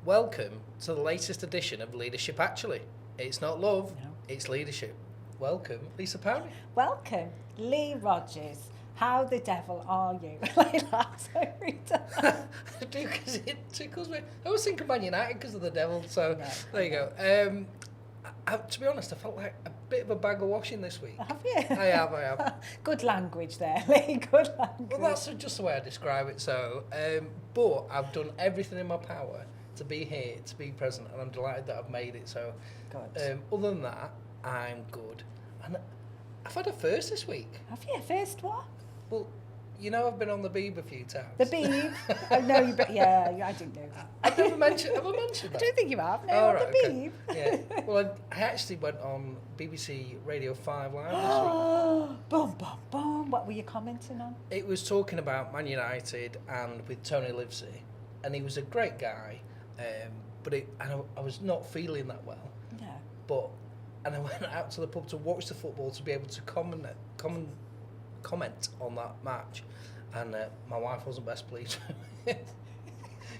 Welcome to the latest edition of Leadership Actually. It's not love, No. it's leadership. Welcome, Lisa Powley. Welcome, Lee Rogers. How the devil are you? I laugh every time. I do, because it tickles me. I was thinking Man United because of the devil, so No, there you go. To be honest, I felt like a bit of a bag of washing this week. Have you? I have. Good language there, Lee. Good language. Well, that's just the way I describe it. So, but I've done everything in my power to be here, to be present, and I'm delighted that I've made it. So, Good. other than that, I'm good. And I've had a first this week. Have you? First what? Well, you know I've been on the Beeb a few times. The Beeb. Oh, no, you. Yeah, I didn't know that. Have I mentioned that? I don't think you have. No, Oh, the right, okay. Beeb. Yeah. Well, I actually went on BBC Radio 5 Live this week. Oh, boom, boom, boom. What were you commenting on? It was talking about Man United and with Tony Livesey, and he was a great guy, but I was not feeling that well. Yeah. And I went out to the pub to watch the football to be able to comment on that match, and my wife wasn't best pleased with me.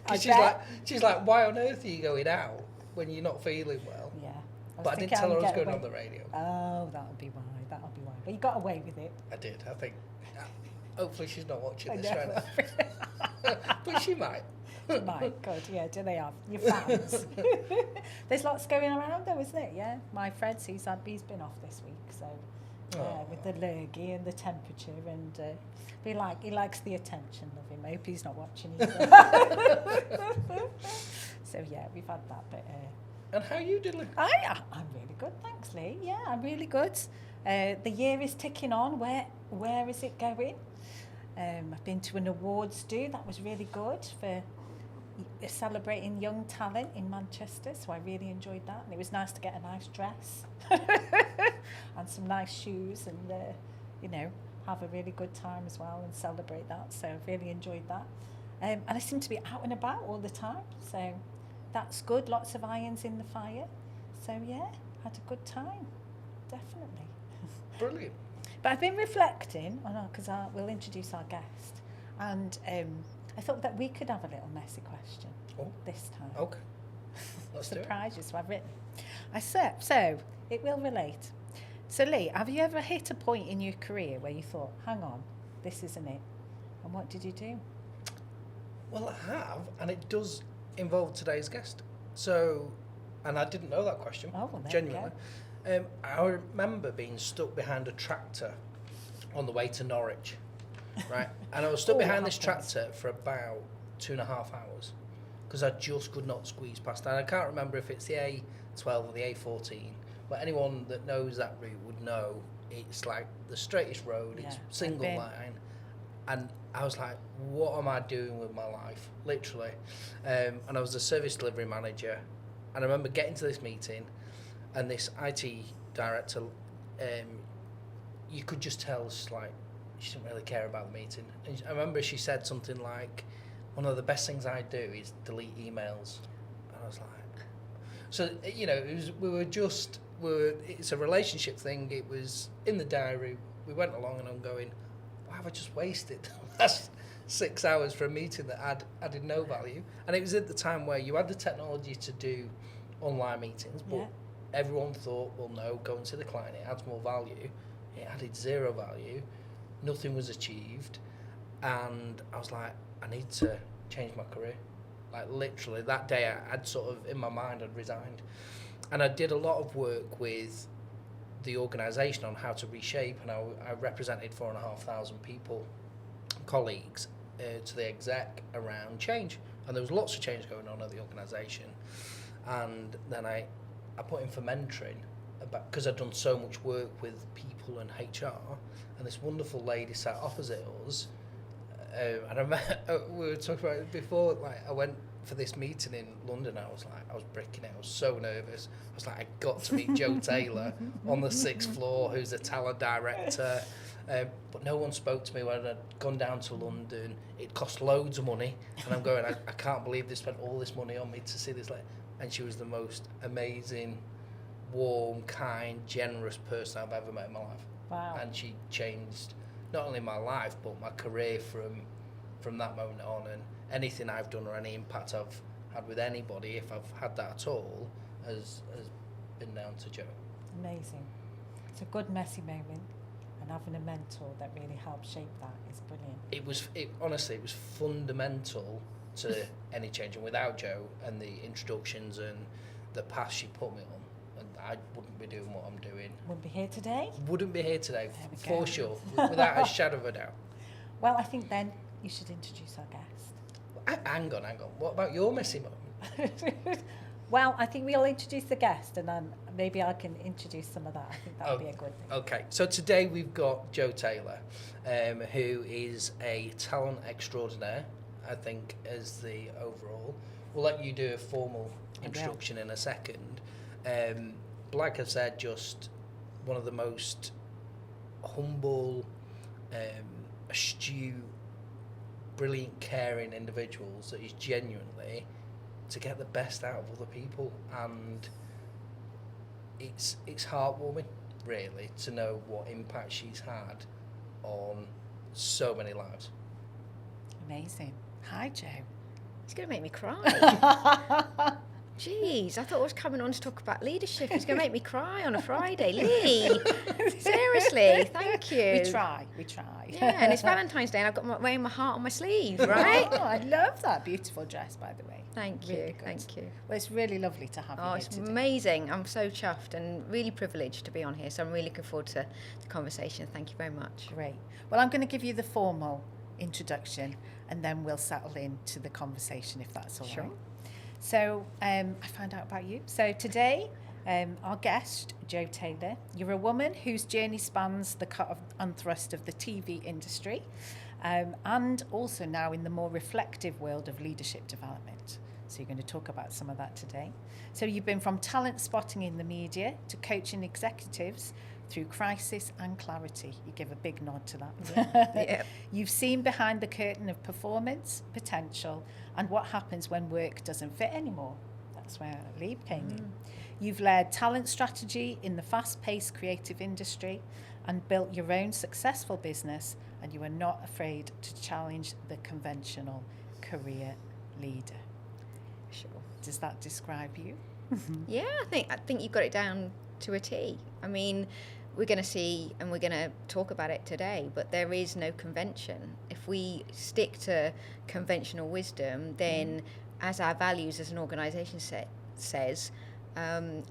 'Cause she's like, why on earth are you going out when you're not feeling well? Yeah. But I didn't tell her I was going on the radio. Oh, that'll be why. But you got away with it. I did, I think. Hopefully she's not watching I this know. right now. But she might. My God, yeah, do they have? Your fans. There's lots going around though, isn't it? Yeah. My Fred, he's been off this week, so with the lurgy and the temperature, and he likes the attention of him. I hope he's not watching either. So yeah, we've had that, but And how you doing? I'm really good, thanks, Lee. Yeah, I'm really good. The year is ticking on. Where is it going? I've been to an awards do. That was really good for celebrating young talent in Manchester, so I really enjoyed that, and it was nice to get a nice dress and some nice shoes, and have a really good time as well and celebrate that, so I really enjoyed that, and I seem to be out and about all the time, so that's good. Lots of irons in the fire, so yeah, had a good time, definitely. Brilliant. But I've been reflecting, because we'll introduce our guest, and I thought that we could have a little messy question this time. Okay. Let's do it. Surprise you, so I've written. So, it will relate. So, Lee, have you ever hit a point in your career where you thought, hang on, this isn't it? And what did you do? Well, I have, and it does involve today's guest. So, and I didn't know that question, Oh, well, there genuinely. I remember being stuck behind a tractor on the way to Norwich, right? And I was stuck behind this tractor for about 2.5 hours because I just could not squeeze past. And I can't remember if it's the A12 or the A14, but anyone that knows that route would know it's like the straightest road, it's single line. And I was like, what am I doing with my life? Literally. And I was a service delivery manager. And I remember getting to this meeting, and this IT director, you could just tell she didn't really care about the meeting. And I remember she said something like, one of the best things I do is delete emails. And I was like, so, it's a relationship thing. It was in the diary. We went along, and I'm going, why have I just wasted the last 6 hours for a meeting that added no value? And it was at the time where you had the technology to do online meetings, but everyone thought, well, no, go and see the client, it adds more value. It added zero value. Nothing was achieved. And I was like, I need to change my career. Like, literally, that day I'd sort of, in my mind, I'd resigned. And I did a lot of work with the organisation on how to reshape, and I represented 4,500 people, colleagues, to the exec around change. And there was lots of change going on at the organisation. And then I put in for mentoring, because I'd done so much work with people and HR, and this wonderful lady sat opposite us, and I remember, we were talking about it before, like, I went for this meeting in London, I was bricking it, I was so nervous, I was like, I got to meet Jo Taylor on the 6th floor, who's a talent director, but no one spoke to me when I'd gone down to London. It cost loads of money, and I'm going, I can't believe they spent all this money on me to see this lady. And she was the most amazing, warm, kind, generous person I've ever met in my life. Wow. And she changed not only my life, but my career from that moment on. And anything I've done or any impact I've had with anybody, if I've had that at all, has been down to Jo. Amazing. It's a good messy moment, and having a mentor that really helps shape that is brilliant. Honestly, it was fundamental to any change, and without Jo and the introductions and the path she put me on, and I wouldn't be doing what I'm doing. Wouldn't be here today? Wouldn't be here today, There we for go. sure, without a shadow of a doubt. Well, I think then you should introduce our guest. Hang on. What about your messy moment? Well, I think we'll introduce the guest, and then maybe I can introduce some of that. I think that would be a good thing. Okay, so today we've got Jo Taylor, who is a talent extraordinaire, I think, as the overall. We'll let you do a formal introduction in a second. Like I said, just one of the most humble, astute, brilliant, caring individuals that is genuinely to get the best out of other people, and it's heartwarming, really, to know what impact she's had on so many lives. Amazing. Hi, Jo. He's going to make me cry. Jeez, I thought I was coming on to talk about leadership. He's going to make me cry on a Friday. Lee, seriously, thank you. We try. Yeah, and it's Valentine's Day and I've got wearing my heart on my sleeve, right? Oh, I love that beautiful dress, by the way. Thank Really you, good. thank you. Well, it's really lovely to have you Oh, here it's today. amazing. I'm so chuffed and really privileged to be on here. So I'm really looking forward to the conversation. Thank you very much. Great. Well, I'm going to give you the formal introduction, and then we'll settle into the conversation, if that's all right. Sure. So I found out about you. So today, our guest, Jo Taylor, you're a woman whose journey spans the cut and thrust of the TV industry, and also now in the more reflective world of leadership development. So you're going to talk about some of that today. So you've been from talent spotting in the media to coaching executives through crisis and clarity. You give a big nod to that. Yeah. You've seen behind the curtain of performance, potential, and what happens when work doesn't fit anymore. That's where Lee came in. You've led talent strategy in the fast-paced creative industry and built your own successful business, and you are not afraid to challenge the conventional career leader. Sure. Does that describe you? Yeah, I think you've got it down to a T. I mean, we're going to see and we're going to talk about it today, but there is no convention. If we stick to conventional wisdom, then as our values as an organisation says,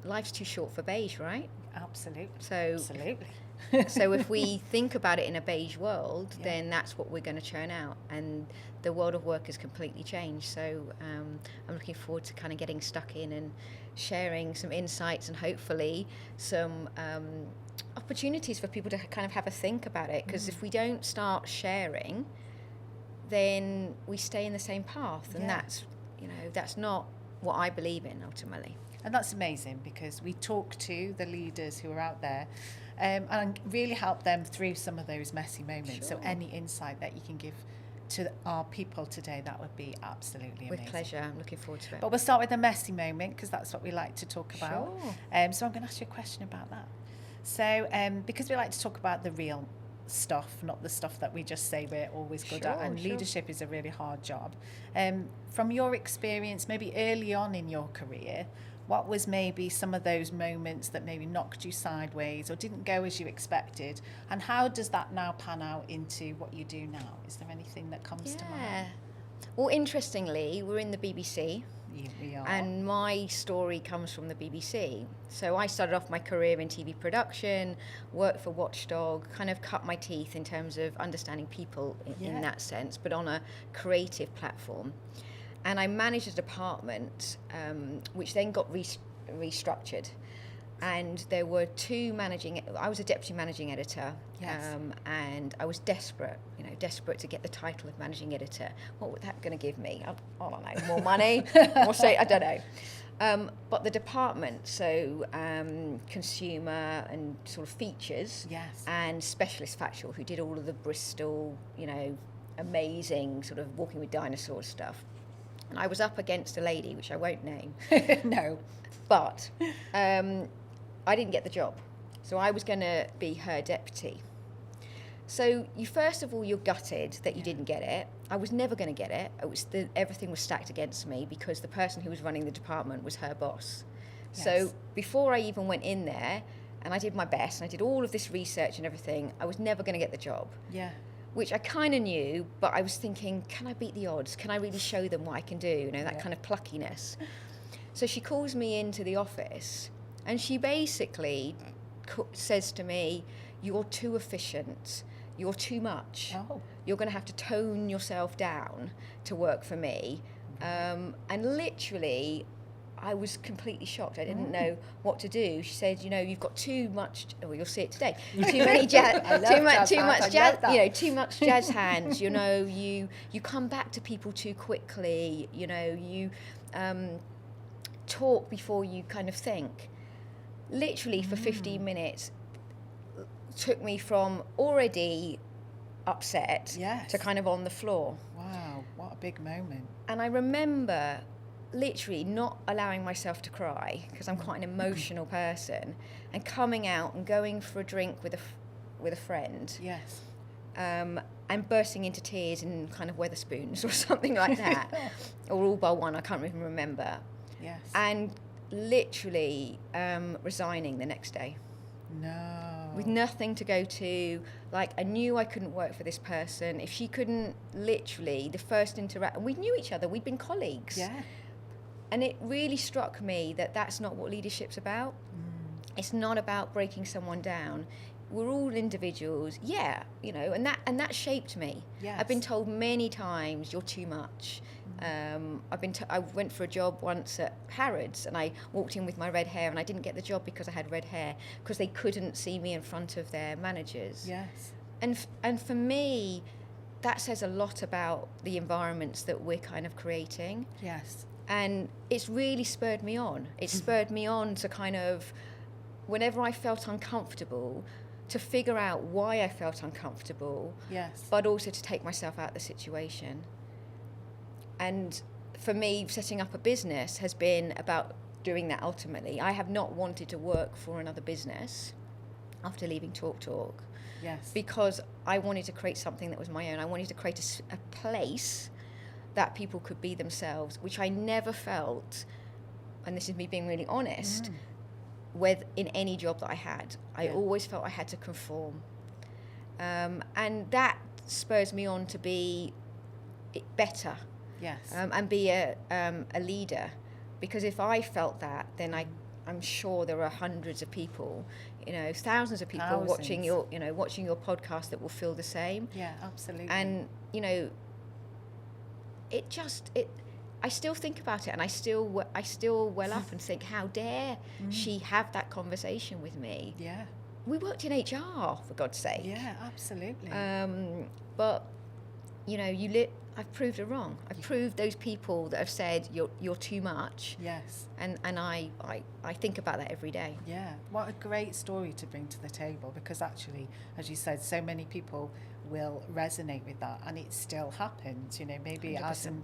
life's too short for beige, right? Absolutely. So, Absolutely. so if we think about it in a beige world, Yeah. then that's what we're going to churn out. And the world of work has completely changed. So I'm looking forward to kind of getting stuck in and sharing some insights and hopefully some opportunities for people to kind of have a think about it. Because if we don't start sharing, then we stay in the same path. And Yeah. that's not what I believe in ultimately. And that's amazing, because we talk to the leaders who are out there and really help them through some of those messy moments. So Sure. any insight that you can give to our people today, that would be absolutely amazing. With pleasure. I'm looking forward to it. But we'll start with the messy moment, because that's what we like to talk about. Sure. So I'm going to ask you a question about that. So because we like to talk about the real stuff, not the stuff that we just say we're always good at, Sure, and sure. leadership is a really hard job. From your experience, maybe early on in your career, what was maybe some of those moments that maybe knocked you sideways or didn't go as you expected, and how does that now pan out into what you do now? Is there anything that comes to mind? Well, interestingly, we're in the BBC. Yeah, we are. And my story comes from the BBC. So I started off my career in TV production, worked for Watchdog, kind of cut my teeth in terms of understanding people in that sense, but on a creative platform. And I managed a department which then got restructured. And there were I was a deputy managing editor, Yes. and I was desperate to get the title of managing editor. What was that going to give me? I don't know, more money, more say, I don't know. But the department, so consumer and sort of features, Yes. and specialist factual, who did all of the Bristol, amazing sort of walking with dinosaurs stuff. And I was up against a lady, which I won't name. No. But I didn't get the job. So I was going to be her deputy. So first of all, you're gutted that you didn't get it. I was never going to get it. Everything was stacked against me because the person who was running the department was her boss. Yes. So before I even went in there, and I did my best, and I did all of this research and everything, I was never going to get the job. Yeah. Which I kind of knew, but I was thinking, can I beat the odds? Can I really show them what I can do? You know, that kind of pluckiness. So she calls me into the office, and she basically says to me, you're too efficient. You're too much. Oh. You're going to have to tone yourself down to work for me. And literally, I was completely shocked. I didn't know what to do. She said, you know, you've got too much. Oh, you'll see it today. Too many jazz. Too much jazz hands. You know, you come back to people too quickly. You know, you talk before you kind of think. Literally for 15 minutes. Took me from already upset to kind of on the floor. Wow, what a big moment. And I remember literally not allowing myself to cry because I'm quite an emotional person, and coming out and going for a drink with a friend. Yes. And bursting into tears in kind of Weatherspoons or something like that, or All Bar One, I can't even remember. Yes. And literally resigning the next day. No. With nothing to go to. Like, I knew I couldn't work for this person. If she couldn't, literally, the first interact, and we knew each other, we'd been colleagues. Yeah. And it really struck me that that's not what leadership's about. It's not about breaking someone down. We're all individuals, you know, and that shaped me. Yes. I've been told many times, you're too much. I went for a job once at Harrods, and I walked in with my red hair, and I didn't get the job because I had red hair, because they couldn't see me in front of their managers. Yes. And for me, that says a lot about the environments that we're kind of creating. Yes. And it's really spurred me on. It spurred me on to kind of, whenever I felt uncomfortable, to figure out why I felt uncomfortable. Yes. But also to take myself out of the situation. And for me, setting up a business has been about doing that ultimately. I have not wanted to work for another business after leaving Talk Talk. Yes. Because I wanted to create something that was my own. I wanted to create a place that people could be themselves, which I never felt, and this is me being really honest, with in any job that I had. I always felt I had to conform. And that spurs me on to be better. Yes. And be a leader. Because if I felt that, then I'm sure there are hundreds of people, you know, thousands of people watching your podcast that will feel the same. Yeah, absolutely. And, you know, I still think about it, and I still well up and think, how dare she have that conversation with me? Yeah. We worked in HR, for God's sake. Yeah, absolutely. But, you know, I've proved her wrong. I've proved those people that have said you're too much. Yes. And I think about that every day. Yeah. What a great story to bring to the table, because actually, as you said, so many people will resonate with that, and it still happens, you know, maybe 100%.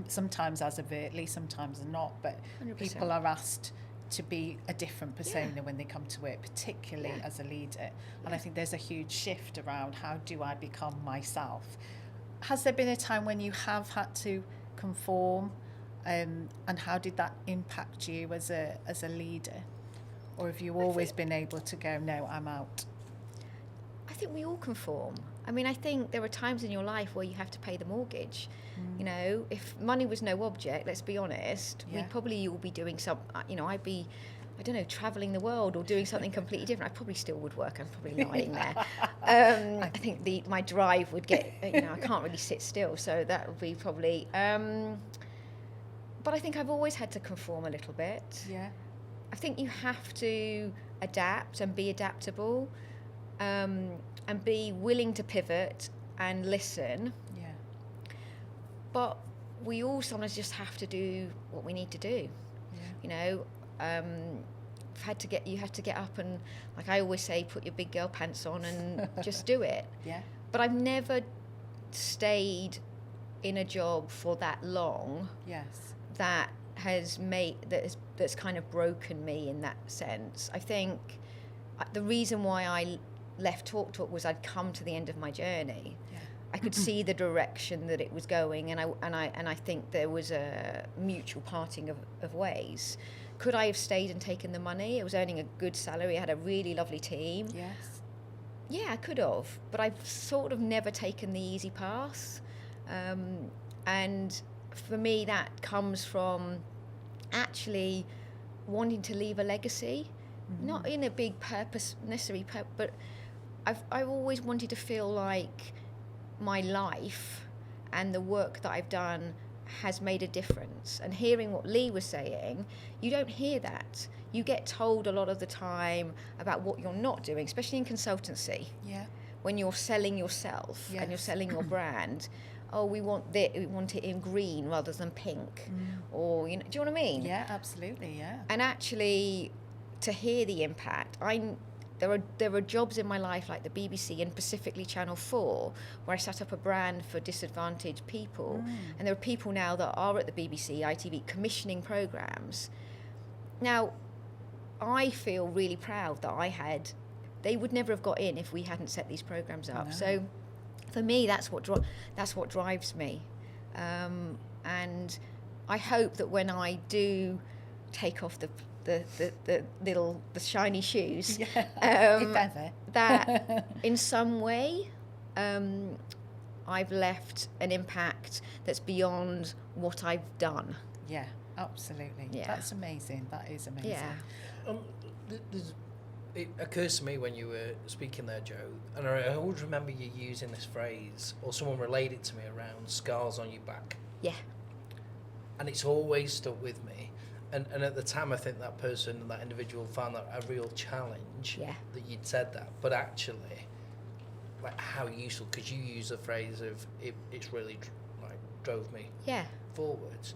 Sometimes as overtly, sometimes not, but 100%. people are asked to be a different persona when they come to work, particularly as a leader. And I think there's a huge shift around, how do I become myself? Has there been a time when you have had to conform, and how did that impact you as a leader? Or have you always been able to go, no, I'm out? I think we all conform. I mean, I think there are times in your life where you have to pay the mortgage. You know, if money was no object, let's be honest, we'd probably all be doing some, you know, I'd be, I don't know, travelling the world or doing something completely different. I probably still would work. I'm probably lying there. I think my drive would get, you know, I can't really sit still. So that would be probably, but I think I've always had to conform a little bit. Yeah. I think you have to adapt and be adaptable, and be willing to pivot and listen. Yeah. But we all sometimes just have to do what we need to do. Yeah. You know, you have to get up and, like I always say, put your big girl pants on and just do it. Yeah. But I've never stayed in a job for that long. Yes. That's kind of broken me in that sense. I think the reason why I left Talk Talk was I'd come to the end of my journey. Yeah. I could see the direction that it was going, and I think there was a mutual parting of ways. Could I have stayed and taken the money? I was earning a good salary. I had a really lovely team. Yes. Yeah, I could have, but I've sort of never taken the easy path. And for me, that comes from actually wanting to leave a legacy, not in a big necessary purpose, but I've always wanted to feel like my life and the work that I've done has made a difference. And hearing what Lee was saying, you don't hear that. You get told a lot of the time about what you're not doing, especially in consultancy. Yeah. When you're selling yourself and you're selling your brand. Oh, we want it in green rather than pink, or do you know what I mean? Yeah, absolutely. Yeah. And actually, to hear the impact, there are jobs in my life like the BBC and specifically Channel 4 where I set up a brand for disadvantaged people, and there are people now that are at the BBC, ITV commissioning programs. Now, I feel really proud that they would never have got in if we hadn't set these programs up. No. So. For me, that's what drives me, and I hope that when I do take off the shiny shoes, if ever, that in some way I've left an impact that's beyond what I've done. Yeah, absolutely. Yeah. That's amazing. That is amazing. Yeah. It occurs to me when you were speaking there, Jo, and I always remember you using this phrase, or someone relayed it to me, around scars on your back. Yeah. And it's always stuck with me. And at the time, I think that person, that individual, found that a real challenge that you'd said that. But actually, like, how useful, because you use the phrase of, it's really drove me forwards.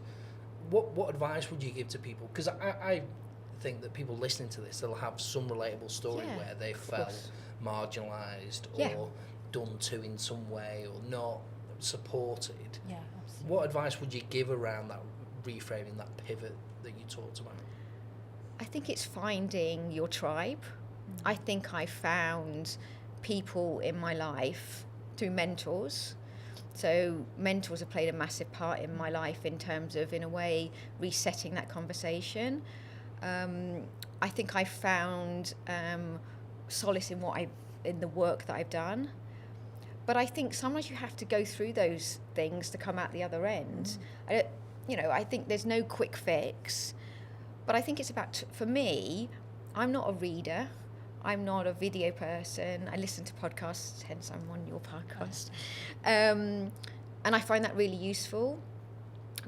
What advice would you give to people? Because I think that people listening to this, they'll have some relatable story where they felt marginalised or done to in some way, or not supported. Yeah, absolutely. What advice would you give around that reframing, that pivot that you talked about? I think it's finding your tribe. I think I found people in my life through mentors. So mentors have played a massive part in my life in terms of, in a way, resetting that conversation. I think I found solace in the work that I've done. But I think sometimes you have to go through those things to come out the other end. I think there's no quick fix. But I think it's about, for me, I'm not a reader. I'm not a video person. I listen to podcasts, hence I'm on your podcast. And I find that really useful.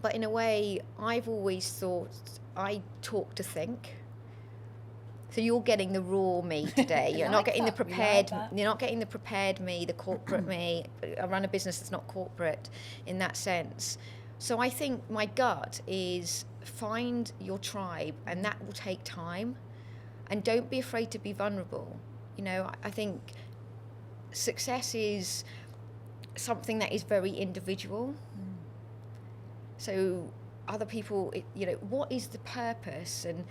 But in a way, I've always thought I talk to think. So you're getting the raw me today. You're not getting the prepared. You're not getting the prepared me, the corporate me. I run a business that's not corporate in that sense. So I think my gut is find your tribe, and that will take time. And don't be afraid to be vulnerable. I think success is something that is very individual. So other people, what is the purpose? And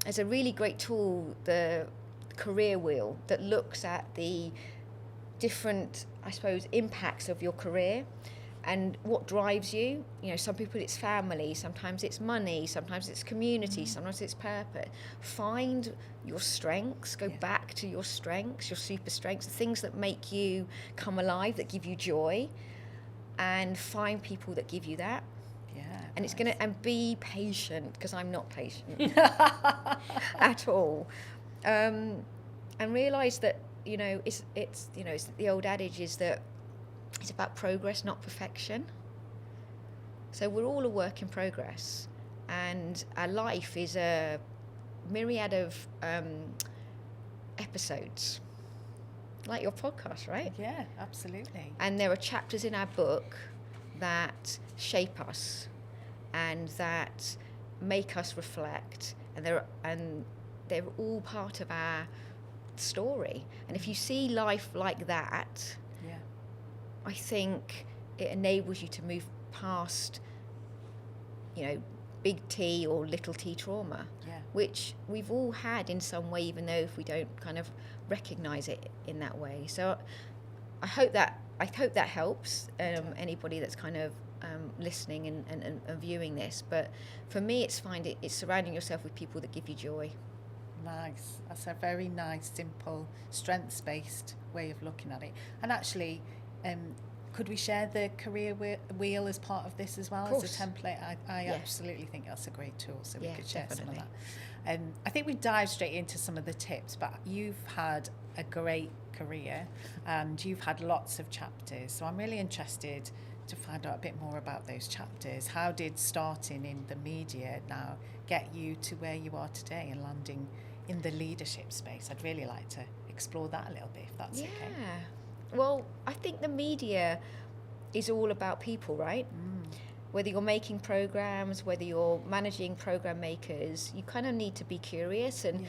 there's a really great tool, the career wheel, that looks at the different, I suppose, impacts of your career and what drives you. Some people it's family, sometimes it's money, sometimes it's community, sometimes it's purpose. Find your strengths, go back to your strengths, your super strengths, the things that make you come alive, that give you joy, and find people that give you that. And it's and be patient, because I'm not patient at all. And realise that, it's the old adage is that it's about progress, not perfection. So we're all a work in progress, and our life is a myriad of episodes, like your podcast, right? Yeah, absolutely. And there are chapters in our book that shape us and that make us reflect, and they're all part of our story. And if you see life like that, I think it enables you to move past, big T or little t trauma, which we've all had in some way, even though if we don't kind of recognise it in that way. So I hope that I hope that helps anybody that's kind of listening and viewing this. But for me, it's surrounding yourself with people that give you joy. Nice. That's a very nice, simple, strengths-based way of looking at it. And actually, could we share the career wheel as part of this as well as a template? I absolutely think that's a great tool, so we could share some of that. I think we dive straight into some of the tips, but you've had a great career and you've had lots of chapters, so I'm really interested to find out a bit more about those chapters. How did starting in the media now get you to where you are today and landing in the leadership space? I'd really like to explore that a little bit, if that's okay. Well, I think the media is all about people, right? Whether you're making programs, whether you're managing program makers, you kind of need to be curious. And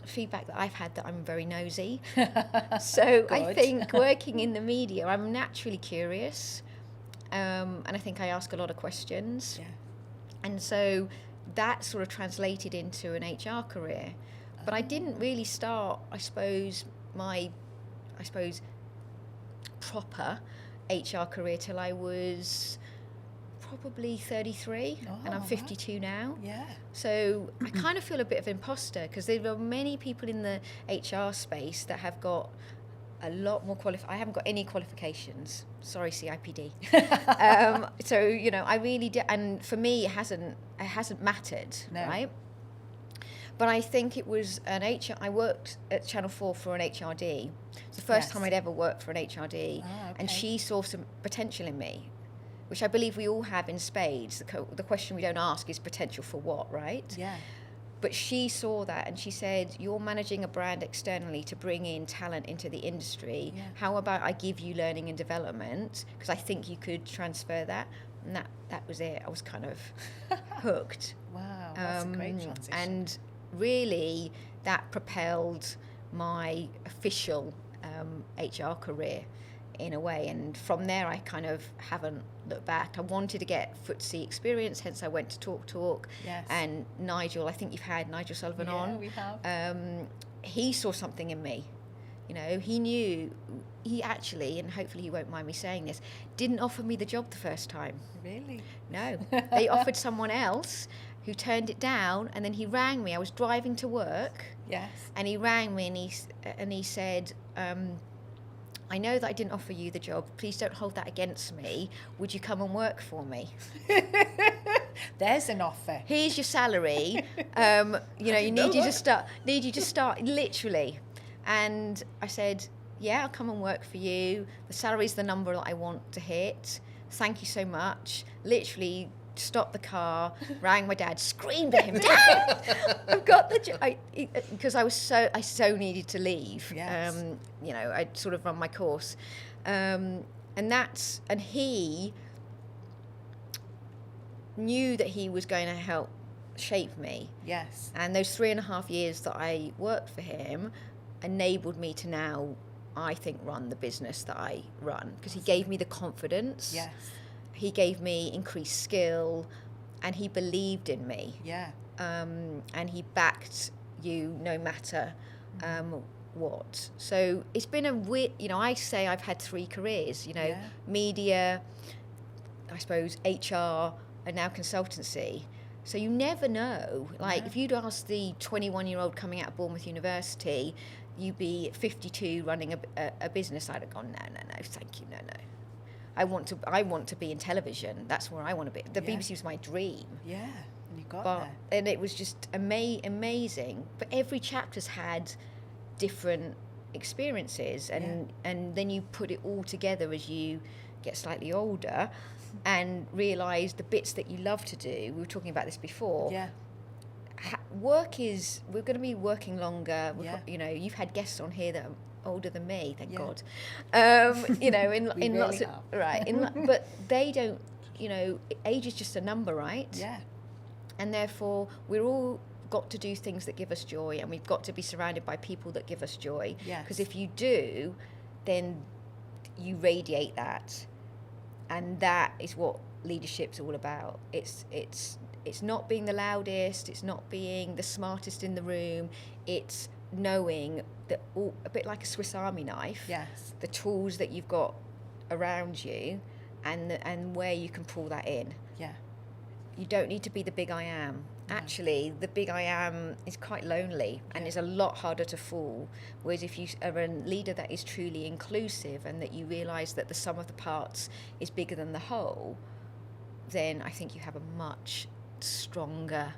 feedback that I've had that I'm very nosy. So I think working in the media, I'm naturally curious. And I think I ask a lot of questions. And so that sort of translated into an HR career. But I didn't really start, I suppose, proper HR career till I was probably 33, and I'm 52 now. So I kind of feel a bit of imposter, because there are many people in the HR space that have got a lot more I haven't got any qualifications. Sorry, CIPD. So I really did, and for me, it hasn't mattered, right? But I think it was an HR. I worked at Channel 4 for an HRD. It's the first time I'd ever worked for an HRD, and she saw some potential in me, which I believe we all have in spades. The question we don't ask is potential for what, right? But she saw that, and she said, "You're managing a brand externally to bring in talent into the industry. How about I give you learning and development, because I think you could transfer that." And that was it. I was kind of hooked. Wow, that's a great transition. And really, that propelled my official HR career in a way. And from there, I kind of haven't looked back. I wanted to get FTSE experience, hence I went to Talk. And Nigel, I think you've had Nigel Sullivan on. Yeah, we have. He saw something in me. He knew. He actually, and hopefully he won't mind me saying this, didn't offer me the job the first time. Really? No. They offered someone else who turned it down, and then he rang me. I was driving to work. And he rang me and he said, "I know that I didn't offer you the job. Please don't hold that against me. Would you come and work for me?" There's an offer. Here's your salary. You need you to start literally. And I said, "Yeah, I'll come and work for you. The salary's the number that I want to hit. Thank you so much." Literally stopped the car, rang my dad, screamed at him, "Dad, I've got the job," because I so needed to leave. I'd sort of run my course, and he knew that he was going to help shape me. And those 3.5 years that I worked for him enabled me to now, I think, run the business that I run, because he gave me the confidence. He gave me increased skill, and he believed in me. And he backed you no matter what. So it's been a weird, I say I've had 3 careers, media, I suppose HR, and now consultancy. So you never know. If you'd asked the 21-year-old coming out of Bournemouth University, you'd be 52 running a business, I'd have gone, no, thank you, no. I want to be in television. That's where I want to be. The BBC was my dream. And you got there. And it was just amazing. But every chapter's had different experiences, and then you put it all together as you get slightly older, and realise the bits that you love to do. We were talking about this before. We're going to be working longer. You've had guests on here that are older than me, thank God. In lots of but they don't. Age is just a number, right? And therefore, we're all got to do things that give us joy, and we've got to be surrounded by people that give us joy. Because if you do, then you radiate that, and that is what leadership's all about. It's not being the loudest. It's not being the smartest in the room. It's knowing that a bit like a Swiss Army knife, the tools that you've got around you, and where you can pull that in. Yeah. You don't need to be the big I am. No. Actually, the big I am is quite lonely and is a lot harder to fool. Whereas if you are a leader that is truly inclusive and that you realise that the sum of the parts is bigger than the whole, then I think you have a much stronger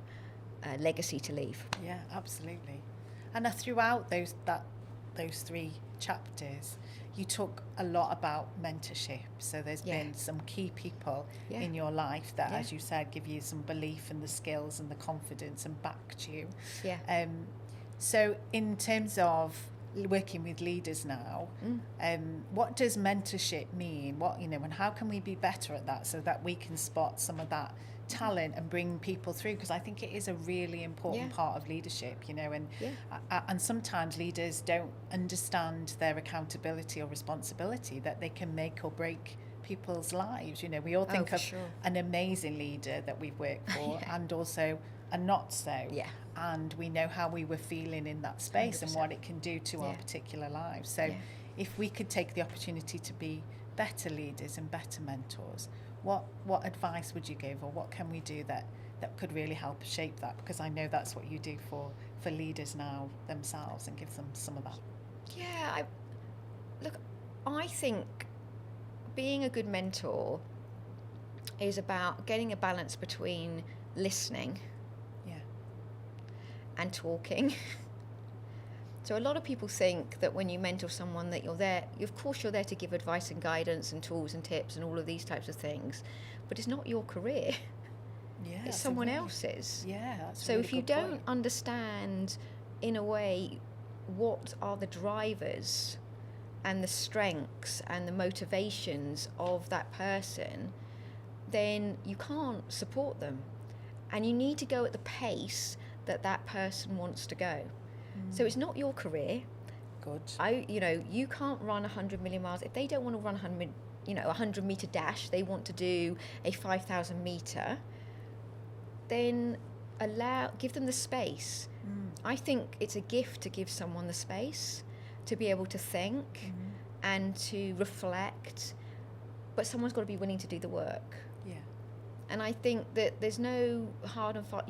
legacy to leave. Yeah, absolutely. And throughout those 3 chapters, you talk a lot about mentorship. So there's been some key people in your life that, as you said, give you some belief and the skills and the confidence and backed you. Yeah. So in terms of working with leaders now, what does mentorship mean? And how can we be better at that so that we can spot some of that talent and bring people through? Because I think it is a really important part of leadership, and sometimes leaders don't understand their accountability or responsibility, that they can make or break people's lives. We all think of an amazing leader that we've worked for and also a not so, and we know how we were feeling in that space 100%. And what it can do to our particular lives. So if we could take the opportunity to be better leaders and better mentors, what advice would you give, or what can we do that could really help shape that? Because I know that's what you do for leaders now themselves, and give them some of that. Yeah, I think being a good mentor is about getting a balance between listening and talking. So a lot of people think that when you mentor someone that you're there, of course you're there to give advice and guidance and tools and tips and all of these types of things, but it's not your career. Yeah, it's someone else's. Yeah, that's so really if you good don't point. understand, in a way, what are the drivers and the strengths and the motivations of that person, then you can't support them. And you need to go at the pace that person wants to go. So it's not your career. Good. You can't run 100 million miles. If they don't want to run 100 meter dash, they want to do a 5,000 meter, then give them the space. I think it's a gift to give someone the space to be able to think and to reflect, but someone's got to be willing to do the work. Yeah. And I think that there's no hard and fast.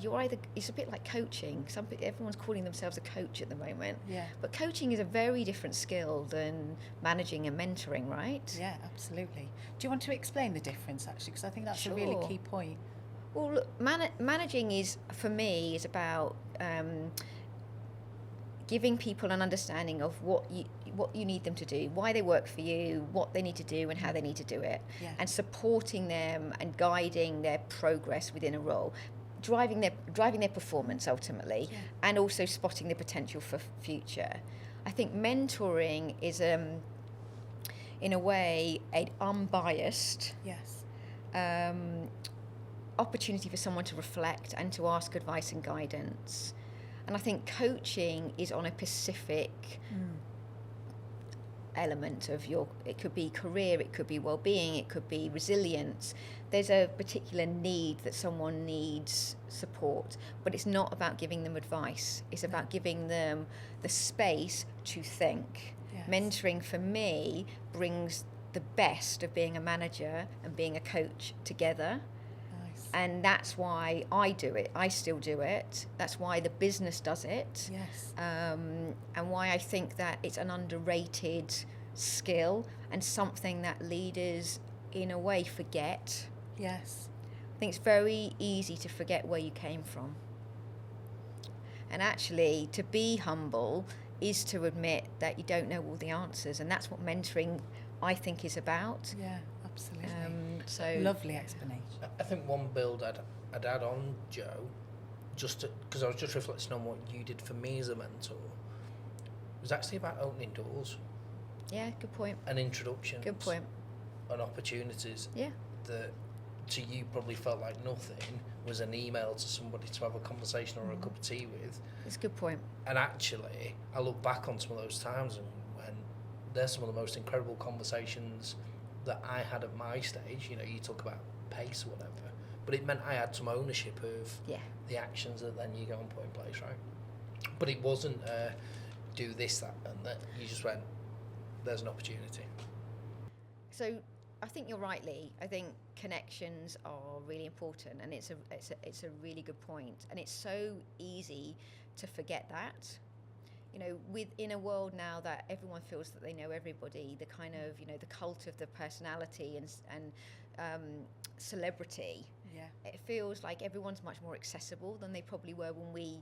It's a bit like coaching. Everyone's calling themselves a coach at the moment. Yeah. But coaching is a very different skill than managing and mentoring, right? Yeah, absolutely. Do you want to explain the difference, actually? Because I think that's a really key point. Well, look, managing for me is about giving people an understanding of what you need them to do, why they work for you, what they need to do and how they need to do it, and supporting them and guiding their progress within a role, driving their performance ultimately, and also spotting the potential for future. I think mentoring is in a way an unbiased opportunity for someone to reflect and to ask advice and guidance. And I think coaching is on a specific element of it could be career, it could be well-being, it could be resilience. There's a particular need that someone needs support, but it's not about giving them advice. It's about giving them the space to think. Yes. Mentoring for me brings the best of being a manager and being a coach together. And that's why I do it. I still do it. That's why the business does it. Yes. And why I think that it's an underrated skill and something that leaders, in a way, forget. Yes. I think it's very easy to forget where you came from. And actually, to be humble is to admit that you don't know all the answers. And that's what mentoring, I think, is about. Yeah. Absolutely. So lovely explanation. I think one build I'd add on, Jo, just because I was just reflecting on what you did for me as a mentor, was actually about opening doors. Yeah, good point. And introductions. Good point. And opportunities. Yeah. That to you probably felt like nothing was an email to somebody to have a conversation or a cup of tea with. It's a good point. And actually, I look back on some of those times and when there's some of the most incredible conversations that I had at my stage. You talk about pace or whatever, but it meant I had some ownership of the actions that then you go and put in place, right? But it wasn't do this, that, and that. You just went, there's an opportunity. So I think you're right, Lee. I think connections are really important, and it's a really good point. And it's so easy to forget that. You know, in a world now that everyone feels that they know everybody, the kind of, you know, the cult of the personality and celebrity. Yeah. It feels like everyone's much more accessible than they probably were when we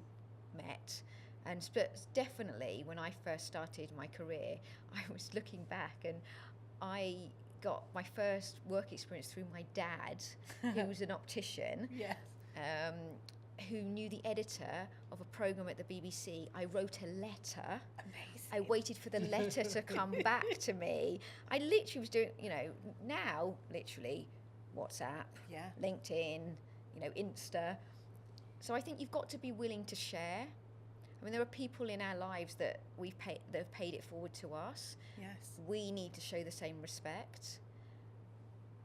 met. And definitely when I first started my career, I was looking back and I got my first work experience through my dad, who was an optician. Yes. Who knew the editor of a programme at the BBC. I wrote a letter. Amazing. I waited for the letter to come back to me. I literally was doing, you know, now literally WhatsApp, Yeah. LinkedIn, you know, Insta. So I think you've got to be willing to share. I mean, there are people in our lives that that have paid it forward to us. Yes. We need to show the same respect,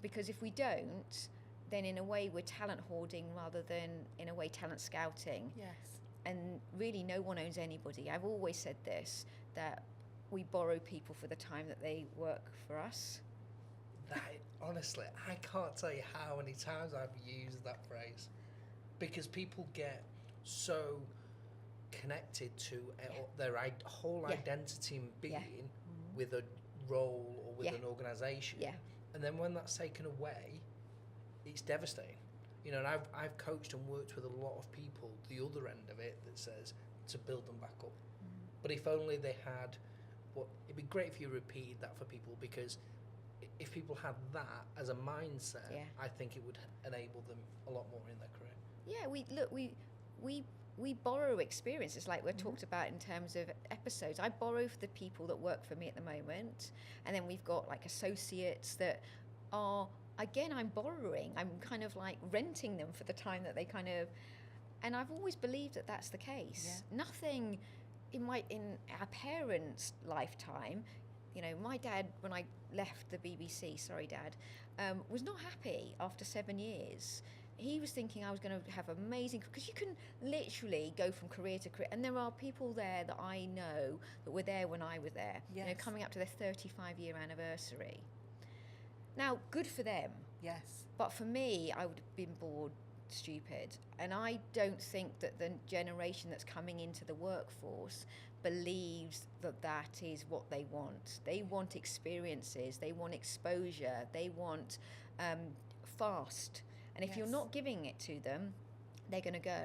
because if we don't, then in a way we're talent hoarding rather than in a way talent scouting. Yes. And really no one owns anybody. I've always said this, that we borrow people for the time that they work for us. Honestly, I can't tell you how many times I've used that phrase, because people get so connected to their whole identity and being with a role or with an organisation. Yeah. And then when that's taken away, it's devastating. You know, and I've coached and worked with a lot of people, the other end of it, that says to build them back up. But if only they had it'd be great if you repeated that for people, because if people had that as a mindset, I think it would enable them a lot more in their career. Yeah, we borrow experiences like we're talked about in terms of episodes. I borrow for the people that work for me at the moment, and then we've got like associates that are, again, I'm borrowing. I'm kind of like renting them for the time that they kind of, and I've always believed that that's the case. Yeah. Nothing in our parents' lifetime. You know, my dad, when I left the BBC, sorry Dad, was not happy after 7 years. He was thinking I was going to have amazing, because you can literally go from career to career, and there are people there that I know that were there when I was there, Yes. you know, coming up to their 35-year anniversary. Now, good for them. Yes. But for me, I would have been bored stupid. And I don't think that the generation that's coming into the workforce believes that that is what they want. They want experiences, they want exposure, they want fast. And if you're not giving it to them, they're going to go.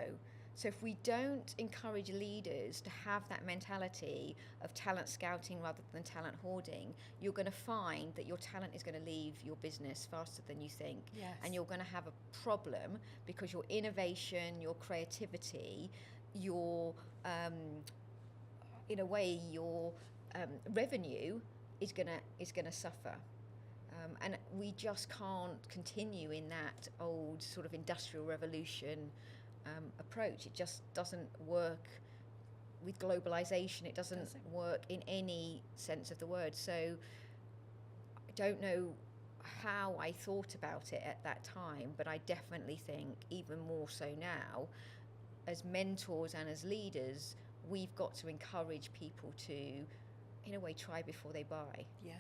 So if we don't encourage leaders to have that mentality of talent scouting rather than talent hoarding, you're going to find that your talent is going to leave your business faster than you think. Yes. And you're going to have a problem, because your innovation, your creativity, your, in a way, your revenue is going to suffer. And we just can't continue in that old sort of industrial revolution approach. It just doesn't work with globalization. It doesn't work in any sense of the word. So I don't know how I thought about it at that time, but I definitely think even more so now, as mentors and as leaders, we've got to encourage people to, in a way, try before they buy. Yeah.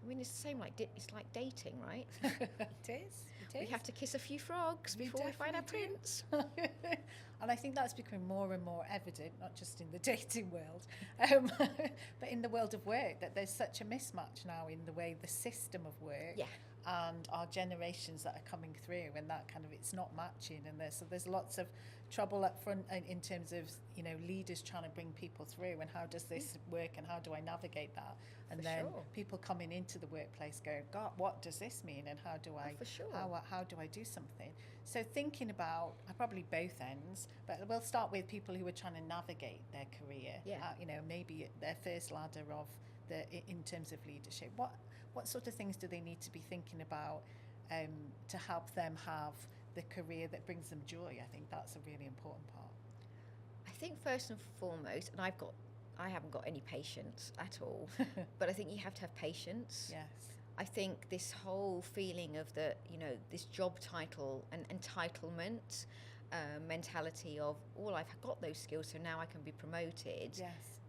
I mean, it's the same it's like dating, right? It is. We have to kiss a few frogs before we find our prince. And I think that's becoming more and more evident, not just in the dating world, but in the world of work, that there's such a mismatch now in the way the system of work and our generations that are coming through, and that kind of, it's not matching. And there's lots of trouble up front in terms of, you know, leaders trying to bring people through, and how does this work and how do I navigate that? And then people coming into the workplace going, God, what does this mean, and how do I how do I do something? So thinking about probably both ends, but we'll start with people who are trying to navigate their career. You know, maybe their first ladder of in terms of leadership. What sort of things do they need to be thinking about to help them have the career that brings them joy? I think that's a really important part. I think first and foremost, and I haven't got any patience at all, but I think you have to have patience. Yes. I think this whole feeling of this job title and entitlement mentality of, well, I've got those skills, so now I can be promoted, yes,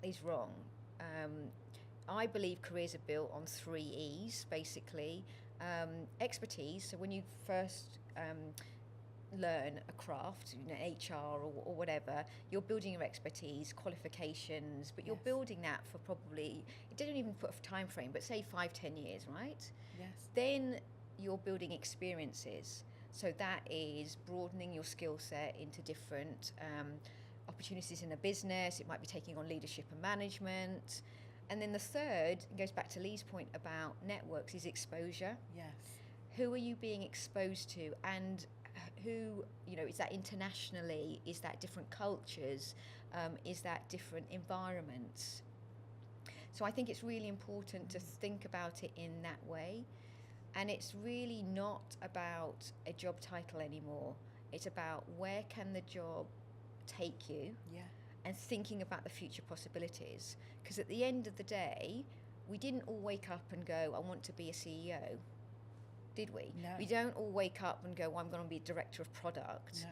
is wrong. I believe careers are built on 3 E's, basically. Expertise, so when you first learn a craft, HR or whatever, you're building your expertise, qualifications, but you're building that for probably, it didn't even put a time frame, but say 5-10 years, right? Yes. Then you're building experiences. So that is broadening your skill set into different opportunities in a business. It might be taking on leadership and management. And then the third, goes back to Lee's point about networks, is exposure. Yes. Who are you being exposed to? And who, is that internationally? Is that different cultures? Is that different environments? So I think it's really important to think about it in that way. And it's really not about a job title anymore. It's about where can the job take you, and thinking about the future possibilities. Because at the end of the day, we didn't all wake up and go, I want to be a CEO. Did we? No. We don't all wake up and go, well, I'm going to be a director of product. No.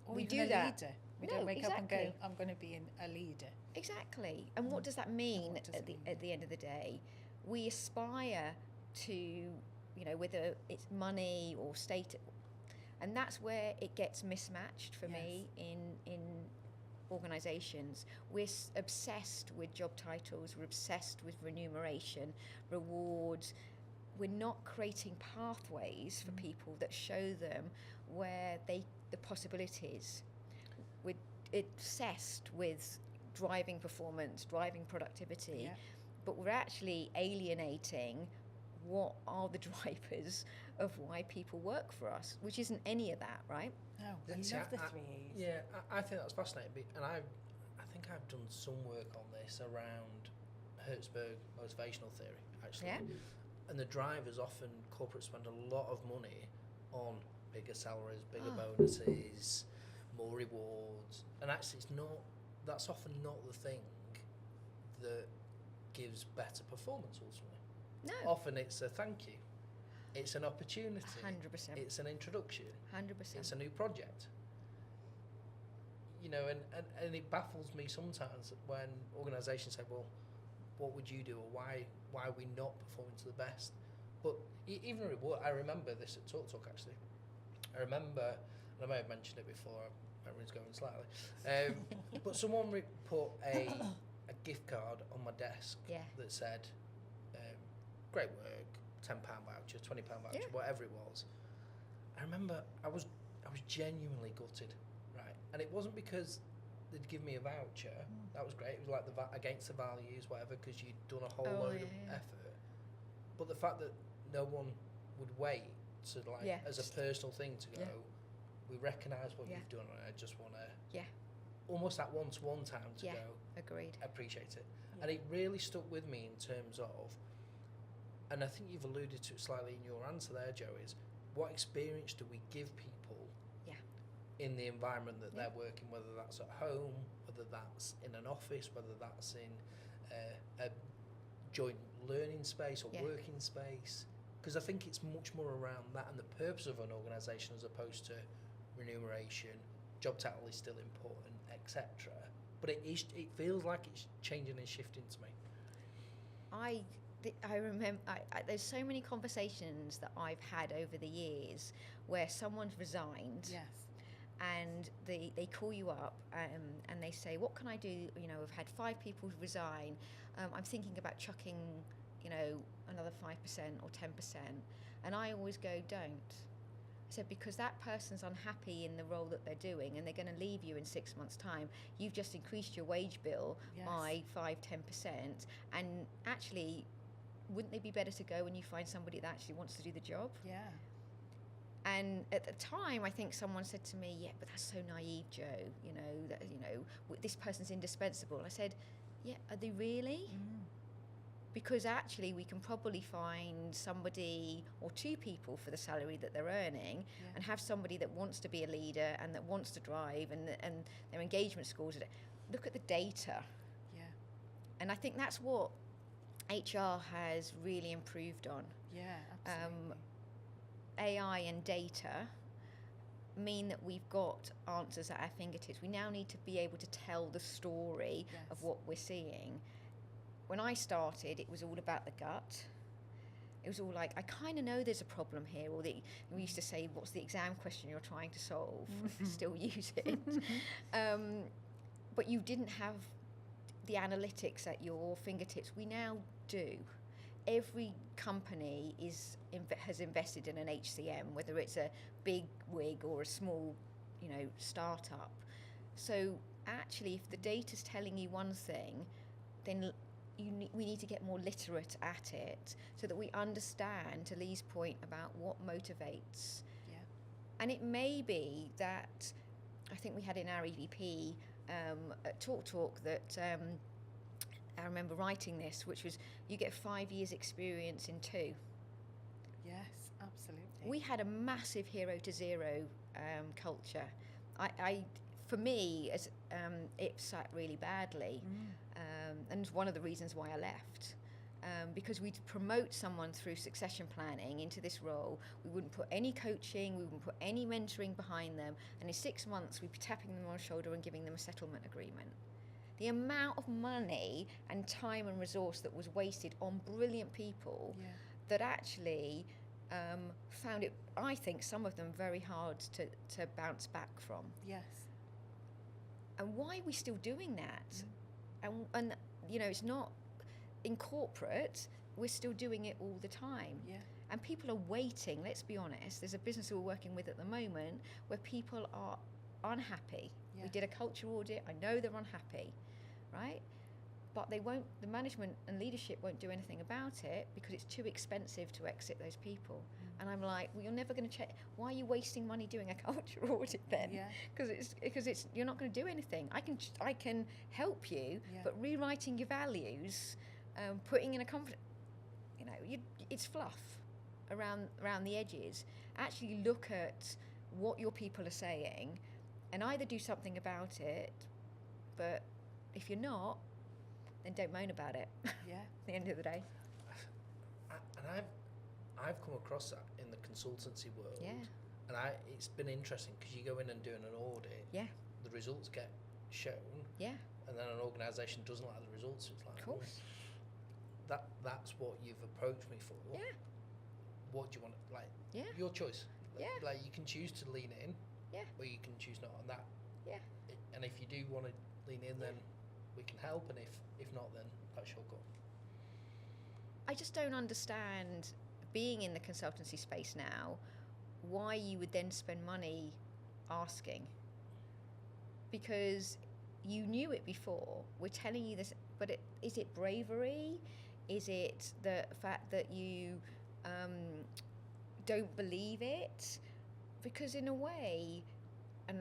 Or we even do a that. leader. We No, don't wake up and go, exactly. I'm going to be a leader. Exactly. And what does that mean What does it mean? at the end of the day? We aspire to, whether it's money or state, and that's where it gets mismatched for me in organisations. We're obsessed with job titles, we're obsessed with remuneration, rewards. We're not creating pathways for people that show them where the possibilities. We're obsessed with driving performance, driving productivity, but we're actually alienating what are the drivers of why people work for us, which isn't any of that, right? No, I love the 3 E's. Yeah, I think that's fascinating, and I think I've done some work on this around Hertzberg motivational theory, actually. Yeah. And the drivers, often corporates spend a lot of money on bigger salaries, bigger bonuses, more rewards, and actually that's often not the thing that gives better performance ultimately. No. Often it's a thank you, it's an opportunity, 100%. it's an introduction, 100%. it's a new project. And it baffles me sometimes when organisations say, well, what would you do, or why are we not performing to the best? But even a reward, I remember this at Talk actually. I remember, and I may have mentioned it before, my memory's going slightly, but someone put a gift card on my desk that said, great work, £10 voucher, £20 voucher, whatever it was. I remember I was genuinely gutted, right? And it wasn't because they'd give me a voucher. That was great. It was like against the values, whatever, because you'd done a whole load of effort. But the fact that no one would wait to as a personal thing to go, we recognise what you've done, and I just want to almost that one-to-one time to go, agreed, appreciate it. And it really stuck with me in terms of, and I think you've alluded to it slightly in your answer there, Jo, is what experience do we give people in the environment that they're working, whether that's at home, whether that's in an office, whether that's in a joint learning space or working space. Because I think it's much more around that and the purpose of an organisation as opposed to remuneration. Job title is still important, etc. But it feels like it's changing and shifting to me. I remember there's so many conversations that I've had over the years where someone's resigned, and they call you up and they say, what can I do? I've had 5 people resign. I'm thinking about chucking, another 5% or 10%. And I always go, don't. I said, because that person's unhappy in the role that they're doing and they're going to leave you in 6 months' time. You've just increased your wage bill by 5-10%. And actually, wouldn't they be better to go when you find somebody that actually wants to do the job? Yeah. And at the time, I think someone said to me, but that's so naive, Jo, this person's indispensable. And I said, are they really? Because actually we can probably find somebody or 2 people for the salary that they're earning and have somebody that wants to be a leader and that wants to drive and their engagement scores. Look at the data. Yeah. And I think that's what HR has really improved on. Yeah, absolutely. AI and data mean that we've got answers at our fingertips. We now need to be able to tell the story of what we're seeing. when I started, it was all about the gut. It was all like, I kind of know there's a problem here, or we used to say, what's the exam question you're trying to solve? Still use it. But you didn't have the analytics at your fingertips. We now do. Every company has invested in an HCM, whether it's a big wig or a small, startup. So actually, if the data's telling you one thing, then we need to get more literate at it so that we understand, to Lee's point about what motivates. Yeah. And it may be that, I think we had in our EVP at Talk that I remember writing this, which was, you get 5 years experience in 2. Yes, absolutely. We had a massive hero to zero culture. For me, it sat really badly, and one of the reasons why I left. Because we'd promote someone through succession planning into this role, we wouldn't put any coaching, we wouldn't put any mentoring behind them, and in 6 months we'd be tapping them on the shoulder and giving them a settlement agreement. The amount of money and time and resource that was wasted on brilliant people that actually found it, I think, some of them very hard to bounce back from. Yes. And why are we still doing that? And it's not in corporate, we're still doing it all the time. Yeah. And people are waiting, let's be honest. There's a business we're working with at the moment where people are unhappy. Yeah. We did a culture audit, I know they're unhappy, right? But the management and leadership won't do anything about it because it's too expensive to exit those people. And I'm like, well, you're never going to check. Why are you wasting money doing a culture audit then? Yeah. Because it's you're not going to do anything. I can help you, but rewriting your values, putting in a it's fluff around the edges. Actually look at what your people are saying and either do something about it, but if you're not, then don't moan about it. Yeah. At the end of the day. And I've come across that in the consultancy world. Yeah. And it's been interesting because you go in and doing an audit. Yeah. The results get shown. Yeah. And then an organisation doesn't like the results. It's like, Of course. That's what you've approached me for. Yeah. What do you want? Like, Yeah. your choice. Yeah. Like, you can choose to lean in. Yeah. Or you can choose not on that. Yeah. And if you do want to lean in, then we can help. And if not, then that's your call. I just don't understand, being in the consultancy space now, why you would then spend money asking. Because you knew it before. We're telling you this, but is it bravery? Is it the fact that you don't believe it? Because in a way, and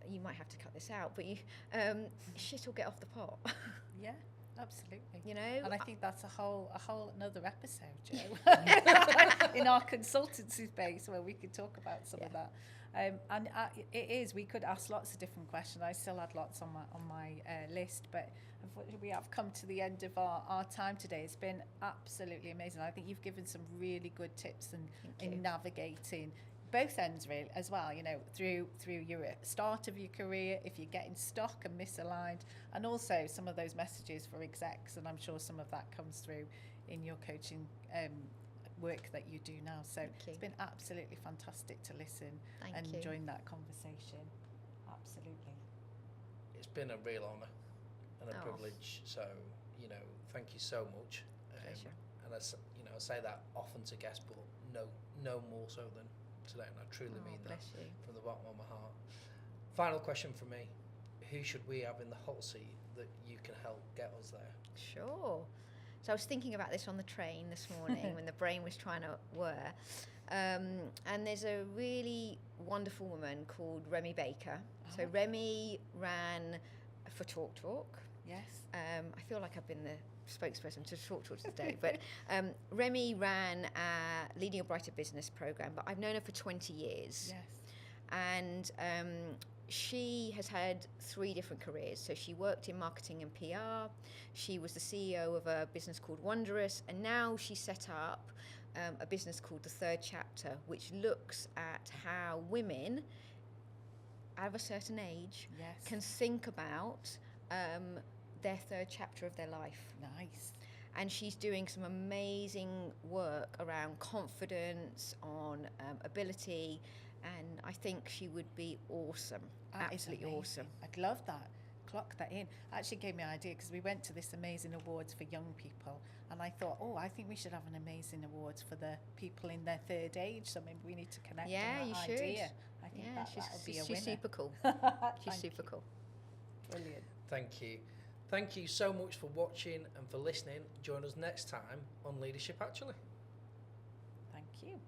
you might have to cut this out, but shit will get off the pot. Yeah, absolutely. And I think that's a whole another episode, Jo, in our consultancy space where we could talk about some of that. We could ask lots of different questions. I still had lots on my list, but unfortunately we have come to the end of our time today. It's been absolutely amazing. I think you've given some really good tips in navigating both ends really as well, through your start of your career, if you're getting stuck and misaligned, and also some of those messages for execs, and I'm sure some of that comes through in your coaching work that you do now. So it's been absolutely fantastic to listen and join that conversation. Absolutely. It's been a real honour and a privilege. So, thank you so much. Pleasure. And I say that often to guests, but no more so than today, and I truly mean that from the bottom of my heart. Final question from me: who should we have in the hot seat that you can help get us there? Sure. So I was thinking about this on the train this morning when the brain was trying to whir. And there's a really wonderful woman called Remy Baker. So Remy ran for Talk. Yes. I feel like I've been the spokesperson to Talk today, but Remy ran our Leading a Brighter Business program, but I've known her for 20 years. Yes. And she has had 3 different careers. So she worked in marketing and PR. She was the CEO of a business called Wondrous, and now she set up a business called The Third Chapter, which looks at how women of a certain age can think about their third chapter of their life. Nice. and she's doing some amazing work around confidence, on ability, and I think she would be awesome. That is Absolutely amazing. awesome. I'd love that. Clock that in. Actually gave me an idea because we went to this amazing awards for young people, and I thought, oh, I think we should have an amazing awards for the people in their third age. So maybe we need to connect Yeah, on you that should. idea. I think Yeah, that'll be a winner. she's super cool. She's Thank super you. cool. Brilliant. Thank you. Thank you so much for watching and for listening. Join us next time on Leadership Actually. Thank you.